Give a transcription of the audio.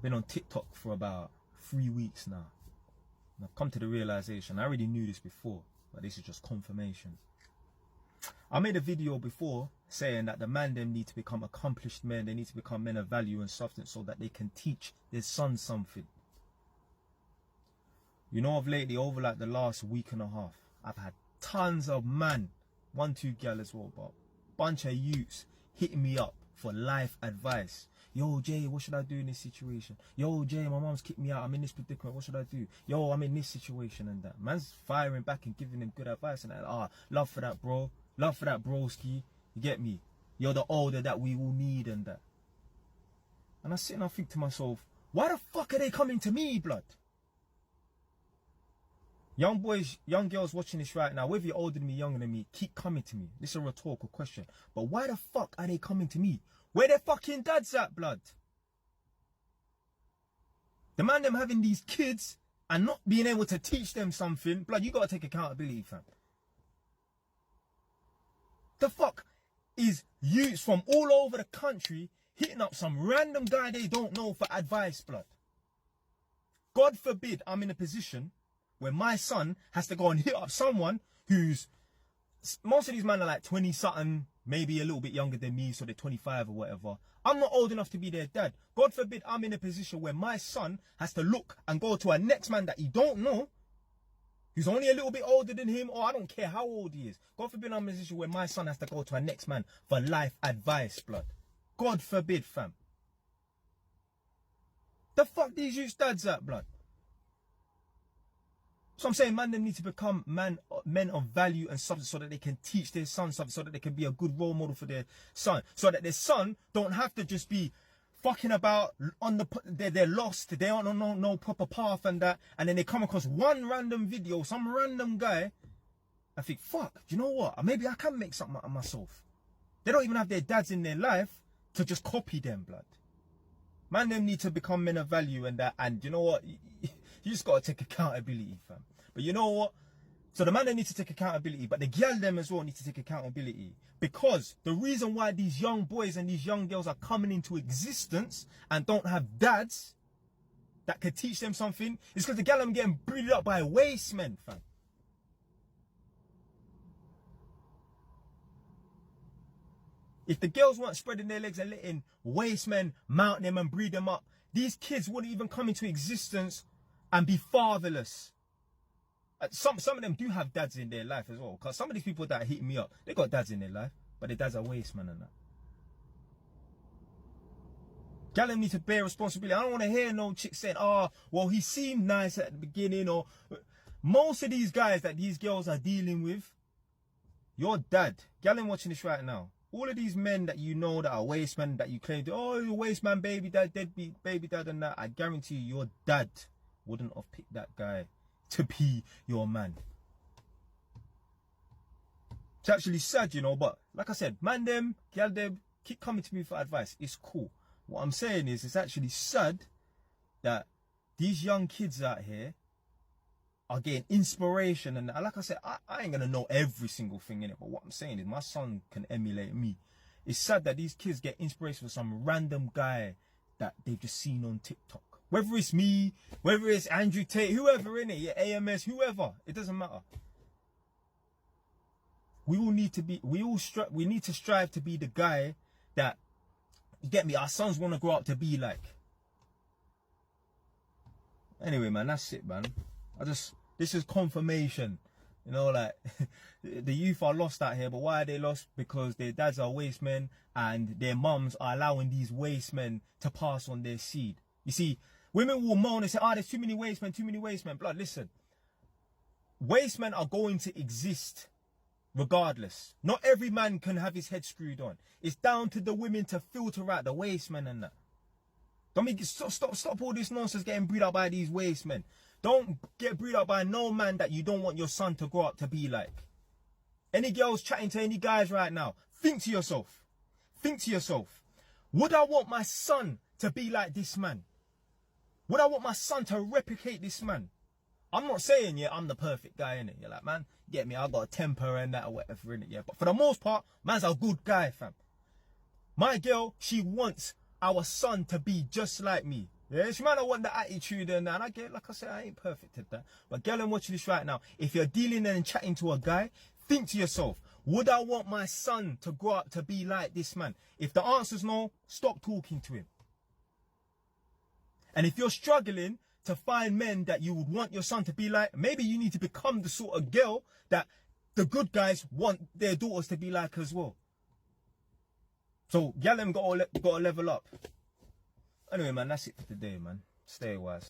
I've been on TikTok for about 3 weeks now. And I've come to the realization, I already knew this before, but this is just confirmation. I made a video before saying that the man them need to become accomplished men. They need to become men of value and substance so that they can teach their sons something. You know, of lately, over like the last week and a half, I've had tons of man, 1-2 gal as well, but bunch of youths hitting me up for life advice. Yo, Jay, what should I do in this situation? Yo, Jay, my mom's kicked me out. I'm in this predicament. What should I do? Yo, I'm in this situation and that. Man's firing back and giving them good advice and that. Love for that, bro. Love for that, broski. You get me? You're the older that we will need and that. And I sit and I think to myself, why the fuck are they coming to me, blood? Young boys, young girls watching this right now, whether you're older than me, younger than me, keep coming to me. This is a rhetorical question. But why the fuck are they coming to me? Where their fucking dads at, blood? The man them having these kids and not being able to teach them something, blood, you gotta take accountability, fam. The fuck is youths from all over the country hitting up some random guy they don't know for advice, blood? God forbid I'm in a position where my son has to go and hit up someone who's, most of these men are like 20 something, maybe a little bit younger than me, so they're 25 or whatever. I'm not old enough to be their dad. God forbid I'm in a position where my son has to look and go to a next man that he don't know, who's only a little bit older than him, or I don't care how old he is. God forbid I'm in a position where my son has to go to a next man for life advice, blood. God forbid, fam. The fuck these youths dads at, blood? So I'm saying, man, they need to become men of value and substance so that they can teach their son something, so that they can be a good role model for their son, so that their son don't have to just be fucking about on they're lost, they aren't on no proper path and that, and then they come across one random video, some random guy, I think, fuck, you know what? Maybe I can make something out of myself. They don't even have their dads in their life to just copy them, blood. Man, them need to become men of value and that, and you know what? You just gotta take accountability, fam. But you know what? So the man, they need to take accountability, but the girl them as well need to take accountability. Because the reason why these young boys and these young girls are coming into existence and don't have dads that could teach them something is because the girl them getting breeded up by waste men, fam. If the girls weren't spreading their legs and letting waste men mount them and breed them up, these kids wouldn't even come into existence and be fatherless. Some of them do have dads in their life as well. Because some of these people that are hitting me up, they got dads in their life, but their dads are waste man and that. Gal need to bear responsibility. I don't want to hear no chick saying, oh, well, he seemed nice at the beginning. Or most of these guys that these girls are dealing with, your dad, gal watching this right now. All of these men that you know that are waste men, that you claim to, oh, you're waste man, baby dad, deadbeat, baby dad and that, I guarantee you, your dad wouldn't have picked that guy to be your man. It's actually sad, you know, but like I said, man them, gal them, keep coming to me for advice. It's cool. What I'm saying is, it's actually sad that these young kids out here are getting inspiration. And like I said, I ain't gonna know every single thing in it, but what I'm saying is my son can emulate me. It's sad that these kids get inspiration from some random guy that they've just seen on TikTok. Whether it's me, whether it's Andrew Tate, whoever in it, yeah, AMS, whoever, it doesn't matter. We all need to be, we need to strive to be the guy that, you get me, our sons want to grow up to be like. Anyway, man, that's it, man. This is confirmation. You know, like, the youth are lost out here, but why are they lost? Because their dads are waste men and their mums are allowing these waste men to pass on their seed. You see, women will moan and say, there's too many waste men, too many waste men. Blood, listen. Waste men are going to exist regardless. Not every man can have his head screwed on. It's down to the women to filter out the waste men and that. Don't make it, stop all this nonsense getting breed up by these waste men. Don't get breed up by no man that you don't want your son to grow up to be like. Any girls chatting to any guys right now, think to yourself. Think to yourself. Would I want my son to be like this man? Would I want my son to replicate this man? I'm not saying, yeah, I'm the perfect guy, innit? You're like, man, get me, I got a temper and that or whatever, innit? Yeah, but for the most part, man's a good guy, fam. My girl, she wants our son to be just like me. Yeah, she might not want the attitude and that. And I get, like I said, I ain't perfect at that. But girl, I'm watching this right now. If you're dealing and chatting to a guy, think to yourself, would I want my son to grow up to be like this man? If the answer's no, stop talking to him. And if you're struggling to find men that you would want your son to be like, maybe you need to become the sort of girl that the good guys want their daughters to be like as well. So, gal, them got to level up. Anyway, man, that's it for today, man. Stay wise.